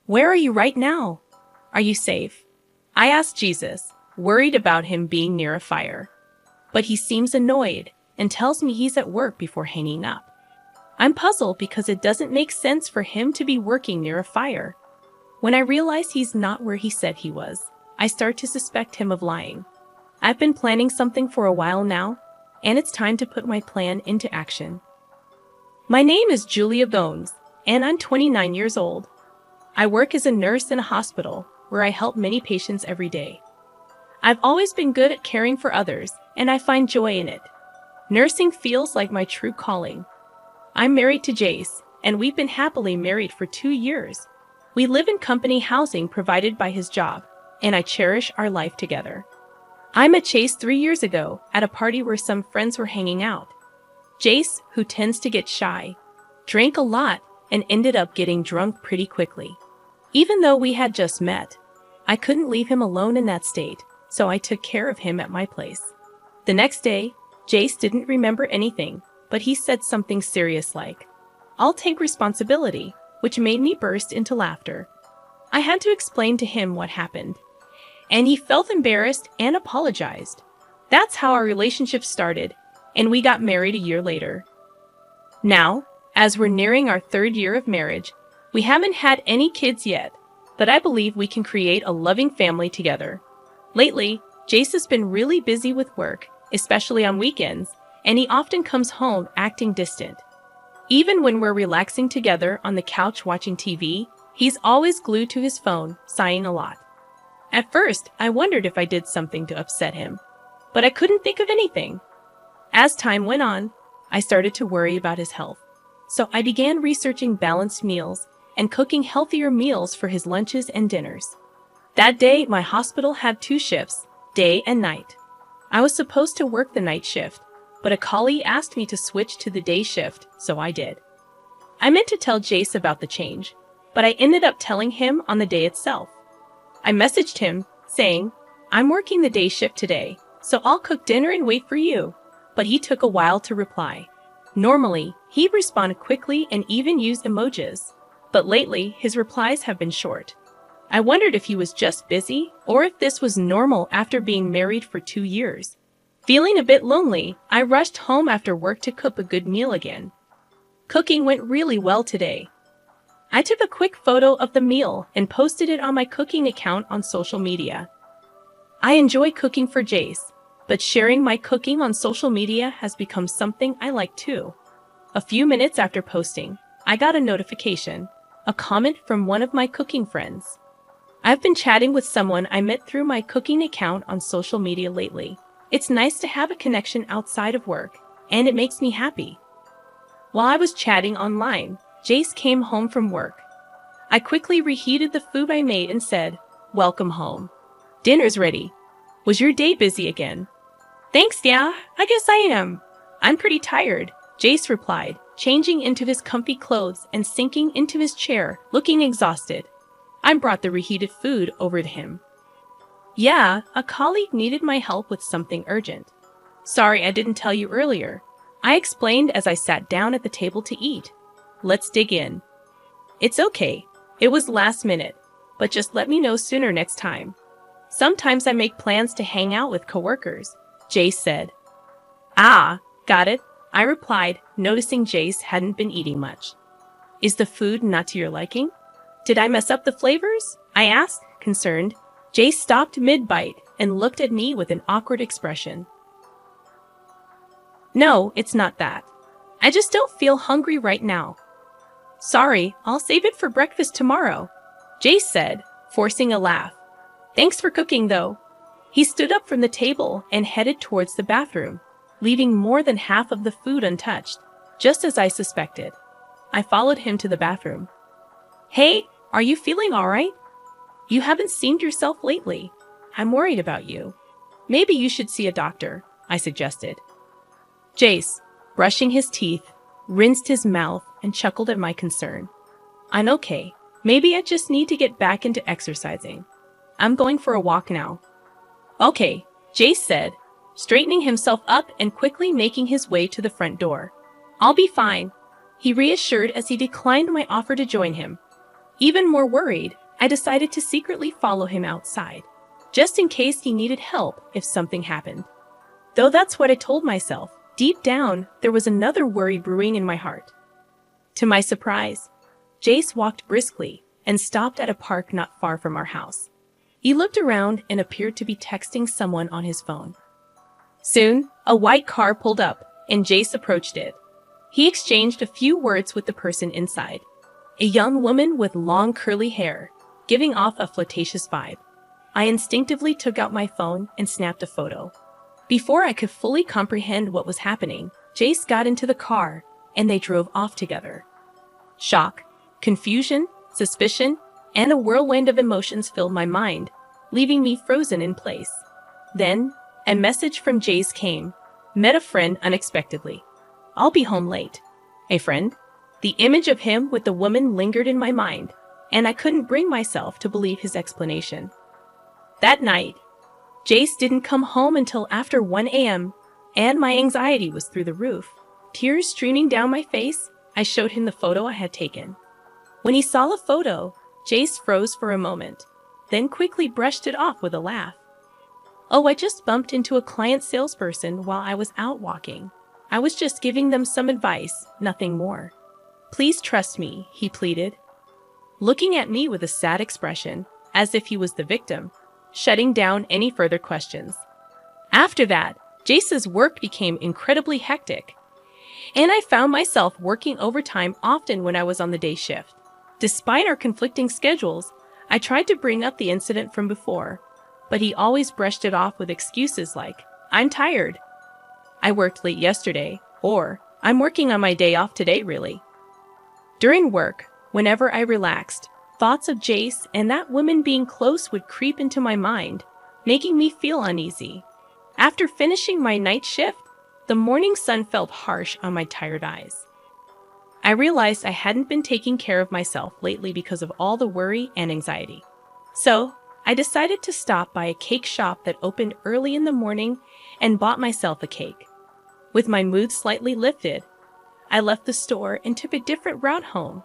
Where are you right now? Are you safe? I asked Jesus, worried about him being near a fire. But he seems annoyed and tells me he's at work before hanging up. I'm puzzled because it doesn't make sense for him to be working near a fire. When I realize he's not where he said he was, I start to suspect him of lying. I've been planning something for a while now, and it's time to put my plan into action. My name is Julia Bones, and I'm 29 years old. I work as a nurse in a hospital where I help many patients every day. I've always been good at caring for others, and I find joy in it. Nursing feels like my true calling. I'm married to Jace, and we've been happily married for 2 years. We live in company housing provided by his job, and I cherish our life together. I met Chase 3 years ago at a party where some friends were hanging out. Jace, who tends to get shy, drank a lot and ended up getting drunk pretty quickly. Even though we had just met, I couldn't leave him alone in that state, so I took care of him at my place. The next day, Jace didn't remember anything, but he said something serious like, "I'll take responsibility," which made me burst into laughter. I had to explain to him what happened, and he felt embarrassed and apologized. That's how our relationship started, and we got married a year later. Now, as we're nearing our 3rd year of marriage, we haven't had any kids yet, but I believe we can create a loving family together. Lately, Jace has been really busy with work, especially on weekends, and he often comes home acting distant. Even when we're relaxing together on the couch watching TV, he's always glued to his phone, sighing a lot. At first, I wondered if I did something to upset him, but I couldn't think of anything. As time went on, I started to worry about his health, so I began researching balanced meals and cooking healthier meals for his lunches and dinners. That day, my hospital had 2 shifts, day and night. I was supposed to work the night shift, but a colleague asked me to switch to the day shift, so I did. I meant to tell Jace about the change, but I ended up telling him on the day itself. I messaged him, saying, "I'm working the day shift today, so I'll cook dinner and wait for you," but he took a while to reply. Normally, he'd respond quickly and even use emojis, but lately his replies have been short. I wondered if he was just busy or if this was normal after being married for 2 years. Feeling a bit lonely, I rushed home after work to cook a good meal again. Cooking went really well today. I took a quick photo of the meal and posted it on my cooking account on social media. I enjoy cooking for Jace, but sharing my cooking on social media has become something I like too. A few minutes after posting, I got a notification, a comment from one of my cooking friends. I've been chatting with someone I met through my cooking account on social media lately. It's nice to have a connection outside of work, and it makes me happy. While I was chatting online, Jace came home from work. I quickly reheated the food I made and said, "Welcome home. Dinner's ready. Was your day busy again?" "Thanks, yeah, I guess I am. I'm pretty tired," Jace replied, changing into his comfy clothes and sinking into his chair, looking exhausted. I brought the reheated food over to him. "Yeah, a colleague needed my help with something urgent. Sorry I didn't tell you earlier," I explained as I sat down at the table to eat. "Let's dig in." "It's okay. It was last minute, but just let me know sooner next time. Sometimes I make plans to hang out with coworkers," Jace said. "Ah, got it," I replied, noticing Jace hadn't been eating much. "Is the food not to your liking? Did I mess up the flavors?" I asked, concerned. Jace stopped mid-bite and looked at me with an awkward expression. "No, it's not that. I just don't feel hungry right now." "Sorry, I'll save it for breakfast tomorrow," Jace said, forcing a laugh. "Thanks for cooking, though." He stood up from the table and headed towards the bathroom, leaving more than half of the food untouched, just as I suspected. I followed him to the bathroom. "Hey, are you feeling all right? You haven't seemed yourself lately. I'm worried about you. Maybe you should see a doctor," I suggested. Jace, brushing his teeth, rinsed his mouth and chuckled at my concern. "I'm okay. Maybe I just need to get back into exercising. I'm going for a walk now." "Okay," Jace said, straightening himself up and quickly making his way to the front door. "I'll be fine," he reassured as he declined my offer to join him. Even more worried, I decided to secretly follow him outside, just in case he needed help if something happened. Though that's what I told myself, deep down, there was another worry brewing in my heart. To my surprise, Jace walked briskly and stopped at a park not far from our house. He looked around and appeared to be texting someone on his phone. Soon, a white car pulled up, and Jace approached it. He exchanged a few words with the person inside, a young woman with long curly hair, giving off a flirtatious vibe. I instinctively took out my phone and snapped a photo. Before I could fully comprehend what was happening, Jace got into the car, and they drove off together. Shock, confusion, suspicion, and a whirlwind of emotions filled my mind, leaving me frozen in place. Then, a message from Jace came. Met a friend unexpectedly. I'll be home late. A friend? The image of him with the woman lingered in my mind, and I couldn't bring myself to believe his explanation. That night, Jace didn't come home until after 1 a.m., and my anxiety was through the roof. Tears streaming down my face, I showed him the photo I had taken. When he saw the photo, Jace froze for a moment, then quickly brushed it off with a laugh. Oh, I just bumped into a client salesperson while I was out walking. I was just giving them some advice, nothing more. Please trust me, he pleaded, looking at me with a sad expression, as if he was the victim, shutting down any further questions. After that, Jace's work became incredibly hectic, and I found myself working overtime often when I was on the day shift. Despite our conflicting schedules, I tried to bring up the incident from before, but he always brushed it off with excuses like, I'm tired, I worked late yesterday, or I'm working on my day off today, really. During work, whenever I relaxed, thoughts of Jace and that woman being close would creep into my mind, making me feel uneasy. After finishing my night shift, the morning sun felt harsh on my tired eyes. I realized I hadn't been taking care of myself lately because of all the worry and anxiety. So, I decided to stop by a cake shop that opened early in the morning and bought myself a cake. With my mood slightly lifted, I left the store and took a different route home.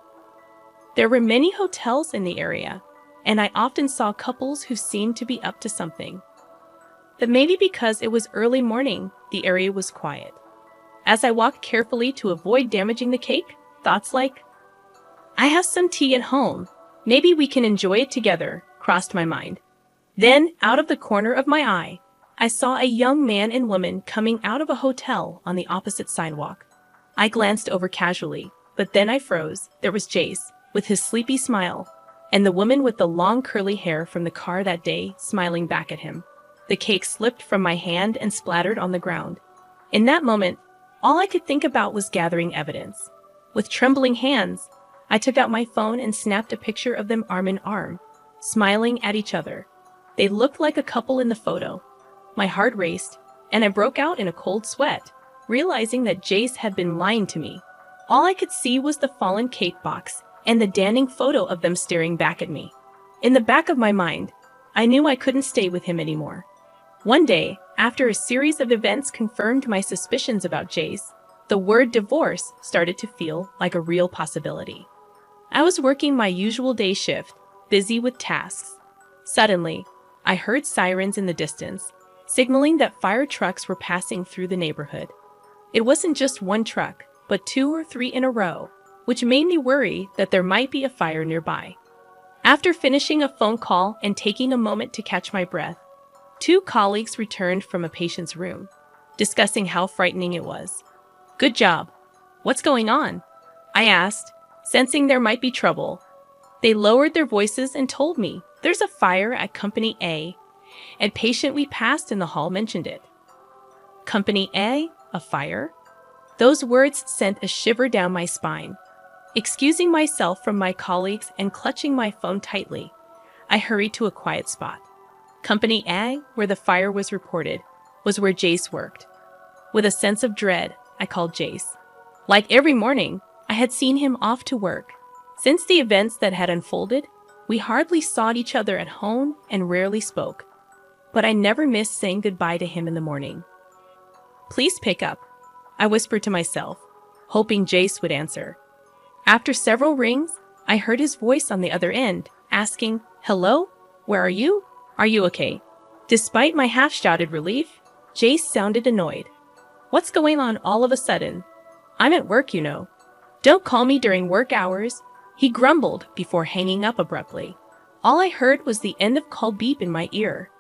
There were many hotels in the area, and I often saw couples who seemed to be up to something. But maybe because it was early morning, the area was quiet. As I walked carefully to avoid damaging the cake, thoughts like, I have some tea at home, maybe we can enjoy it together, crossed my mind. Then, out of the corner of my eye, I saw a young man and woman coming out of a hotel on the opposite sidewalk. I glanced over casually, but then I froze. There was Jace, with his sleepy smile, and the woman with the long curly hair from the car that day smiling back at him. The cake slipped from my hand and splattered on the ground. In that moment, all I could think about was gathering evidence. With trembling hands, I took out my phone and snapped a picture of them arm in arm, smiling at each other. They looked like a couple in the photo. My heart raced, and I broke out in a cold sweat, realizing that Jace had been lying to me. All I could see was the fallen cake box and the damning photo of them staring back at me. In the back of my mind, I knew I couldn't stay with him anymore. One day, after a series of events confirmed my suspicions about Jace, the word divorce started to feel like a real possibility. I was working my usual day shift, busy with tasks. Suddenly, I heard sirens in the distance, signaling that fire trucks were passing through the neighborhood. It wasn't just one truck, but 2 or 3 in a row, which made me worry that there might be a fire nearby. After finishing a phone call and taking a moment to catch my breath, 2 colleagues returned from a patient's room, discussing how frightening it was. Good job. What's going on? I asked, sensing there might be trouble. They lowered their voices and told me, there's a fire at Company A. A patient we passed in the hall mentioned it. Company A? A fire? Those words sent a shiver down my spine. Excusing myself from my colleagues and clutching my phone tightly, I hurried to a quiet spot. Company A, where the fire was reported, was where Jace worked. With a sense of dread, I called Jace. Like every morning, I had seen him off to work. Since the events that had unfolded, we hardly saw each other at home and rarely spoke. But I never missed saying goodbye to him in the morning. Please pick up, I whispered to myself, hoping Jace would answer. After several rings, I heard his voice on the other end, asking, "Hello? Where are you? Are you okay?" Despite my half-shouted relief, Jace sounded annoyed. "What's going on all of a sudden? I'm at work, you know. Don't call me during work hours," he grumbled before hanging up abruptly. All I heard was the end of call beep in my ear.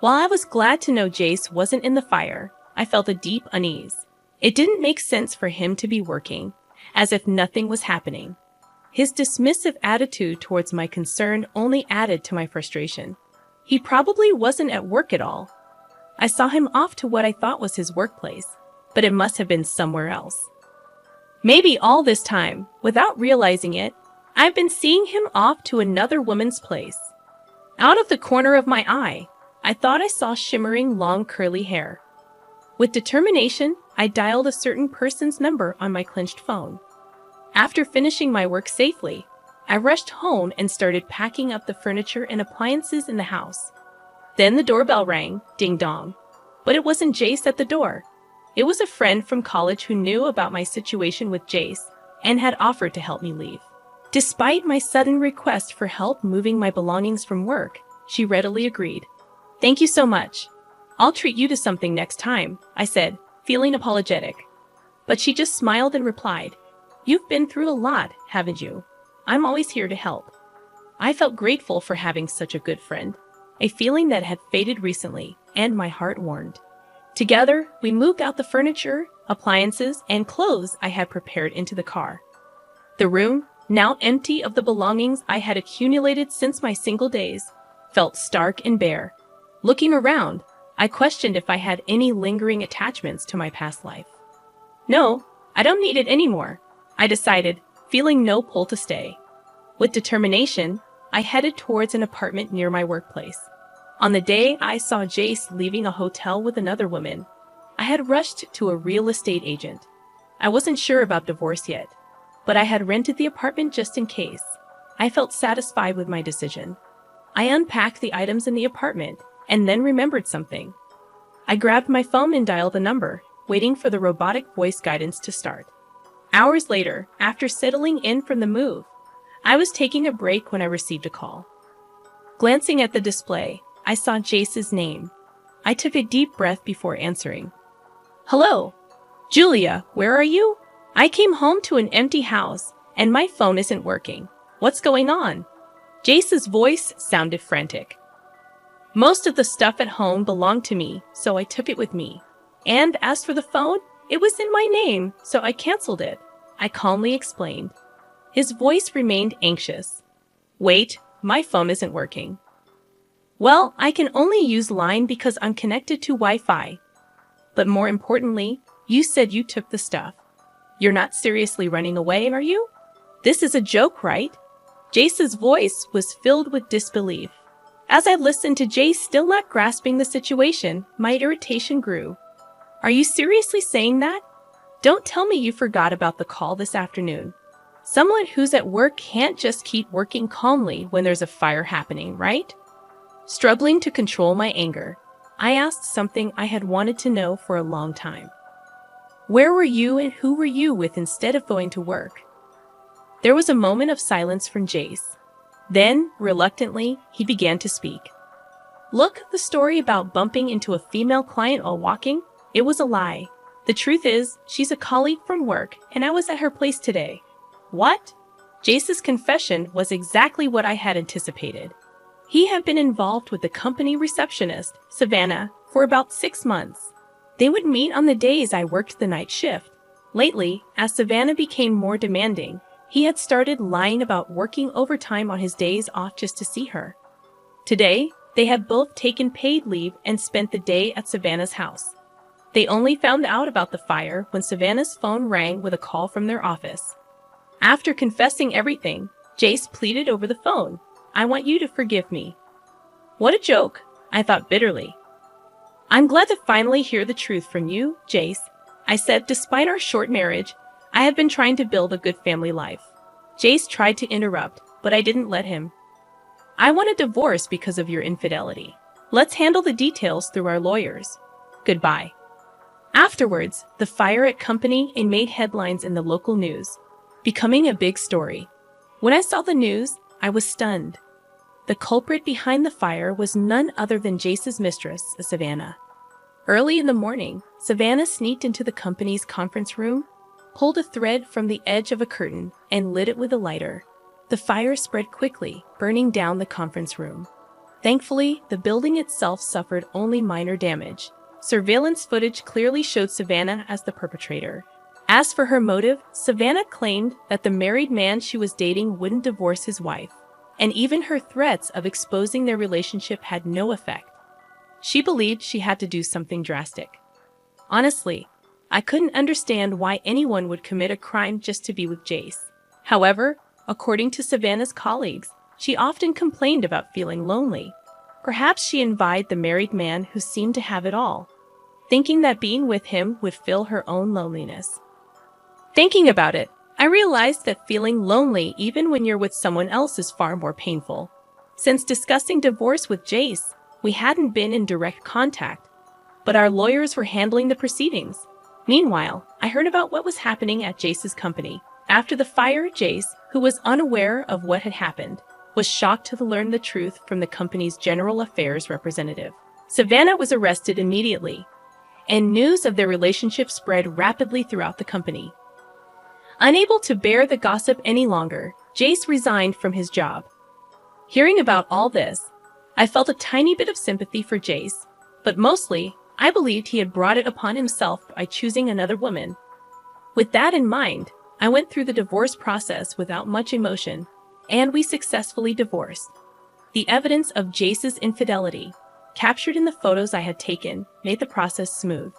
While I was glad to know Jace wasn't in the fire, I felt a deep unease. It didn't make sense for him to be working, as if nothing was happening. His dismissive attitude towards my concern only added to my frustration. He probably wasn't at work at all. I saw him off to what I thought was his workplace, but it must have been somewhere else. Maybe all this time, without realizing it, I've been seeing him off to another woman's place. Out of the corner of my eye, I thought I saw shimmering long curly hair. With determination, I dialed a certain person's number on my clenched phone. After finishing my work safely, I rushed home and started packing up the furniture and appliances in the house. Then the doorbell rang, ding-dong. But it wasn't Jace at the door. It was a friend from college who knew about my situation with Jace and had offered to help me leave. Despite my sudden request for help moving my belongings from work, she readily agreed. "Thank you so much. I'll treat you to something next time," I said, feeling apologetic. But she just smiled and replied, "You've been through a lot, haven't you? I'm always here to help." I felt grateful for having such a good friend, a feeling that had faded recently, and my heart warmed. Together, we moved out the furniture, appliances, and clothes I had prepared into the car. The room, now empty of the belongings I had accumulated since my single days, felt stark and bare. Looking around, I questioned if I had any lingering attachments to my past life. "No, I don't need it anymore," I decided, feeling no pull to stay. With determination, I headed towards an apartment near my workplace. On the day I saw Jace leaving a hotel with another woman, I had rushed to a real estate agent. I wasn't sure about divorce yet, but I had rented the apartment just in case. I felt satisfied with my decision. I unpacked the items in the apartment and then remembered something. I grabbed my phone and dialed the number, waiting for the robotic voice guidance to start. Hours later, after settling in from the move, I was taking a break when I received a call. Glancing at the display, I saw Jace's name. I took a deep breath before answering. "Hello, Julia, where are you? I came home to an empty house, and my phone isn't working. What's going on?" Jace's voice sounded frantic. "Most of the stuff at home belonged to me, so I took it with me. And as for the phone, it was in my name, so I canceled it," I calmly explained. His voice remained anxious. "Wait, my phone isn't working." "Well, I can only use Line because I'm connected to Wi-Fi. But more importantly, you said you took the stuff. You're not seriously running away, are you? This is a joke, right?" Jace's voice was filled with disbelief. As I listened to Jace still not grasping the situation, my irritation grew. "Are you seriously saying that? Don't tell me you forgot about the call this afternoon. Someone who's at work can't just keep working calmly when there's a fire happening, right?" Struggling to control my anger, I asked something I had wanted to know for a long time. "Where were you and who were you with instead of going to work?" There was a moment of silence from Jace. Then, reluctantly, he began to speak. "Look, the story about bumping into a female client while walking, it was a lie. The truth is, she's a colleague from work, and I was at her place today." "What?" Jace's confession was exactly what I had anticipated. He had been involved with the company receptionist, Savannah, for about 6 months. They would meet on the days I worked the night shift. Lately, as Savannah became more demanding, he had started lying about working overtime on his days off just to see her. Today, they had both taken paid leave and spent the day at Savannah's house. They only found out about the fire when Savannah's phone rang with a call from their office. After confessing everything, Jace pleaded over the phone, "I want you to forgive me." What a joke, I thought bitterly. "I'm glad to finally hear the truth from you, Jace," I said. "Despite our short marriage, I have been trying to build a good family life." Jace tried to interrupt, but I didn't let him. "I want a divorce because of your infidelity. Let's handle the details through our lawyers. Goodbye." Afterwards, the fire at Company A made headlines in the local news, becoming a big story. When I saw the news, I was stunned. The culprit behind the fire was none other than Jace's mistress, Savannah. Early in the morning, Savannah sneaked into the company's conference room, pulled a thread from the edge of a curtain, and lit it with a lighter. The fire spread quickly, burning down the conference room. Thankfully, the building itself suffered only minor damage. Surveillance footage clearly showed Savannah as the perpetrator. As for her motive, Savannah claimed that the married man she was dating wouldn't divorce his wife, and even her threats of exposing their relationship had no effect. She believed she had to do something drastic. Honestly, I couldn't understand why anyone would commit a crime just to be with Jace. However, according to Savannah's colleagues, she often complained about feeling lonely. Perhaps she envied the married man who seemed to have it all, thinking that being with him would fill her own loneliness. Thinking about it, I realized that feeling lonely even when you're with someone else is far more painful. Since discussing divorce with Jace, we hadn't been in direct contact, but our lawyers were handling the proceedings. Meanwhile, I heard about what was happening at Jace's company. After the fire, Jace, who was unaware of what had happened, was shocked to learn the truth from the company's general affairs representative. Savannah was arrested immediately, and news of their relationship spread rapidly throughout the company. Unable to bear the gossip any longer, Jace resigned from his job. Hearing about all this, I felt a tiny bit of sympathy for Jace, but mostly, I believed he had brought it upon himself by choosing another woman. With that in mind, I went through the divorce process without much emotion, and we successfully divorced. The evidence of Jace's infidelity, captured in the photos I had taken, made the process smooth.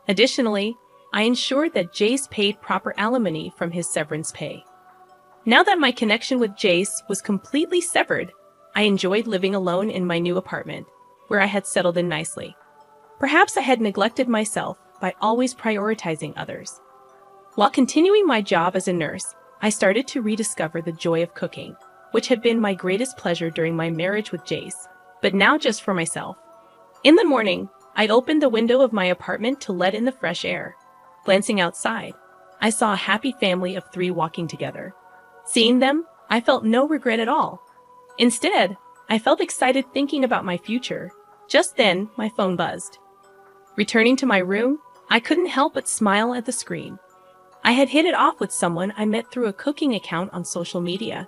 Additionally, I ensured that Jace paid proper alimony from his severance pay. Now that my connection with Jace was completely severed, I enjoyed living alone in my new apartment, where I had settled in nicely. Perhaps I had neglected myself by always prioritizing others. While continuing my job as a nurse, I started to rediscover the joy of cooking, which had been my greatest pleasure during my marriage with Jace, but now just for myself. In the morning, I opened the window of my apartment to let in the fresh air. Glancing outside, I saw a happy family of 3 walking together. Seeing them, I felt no regret at all. Instead, I felt excited thinking about my future. Just then, my phone buzzed. Returning to my room, I couldn't help but smile at the screen. I had hit it off with someone I met through a cooking account on social media,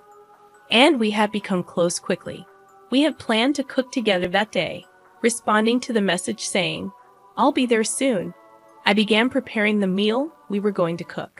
and we had become close quickly. We had planned to cook together that day, responding to the message saying, "I'll be there soon." I began preparing the meal we were going to cook.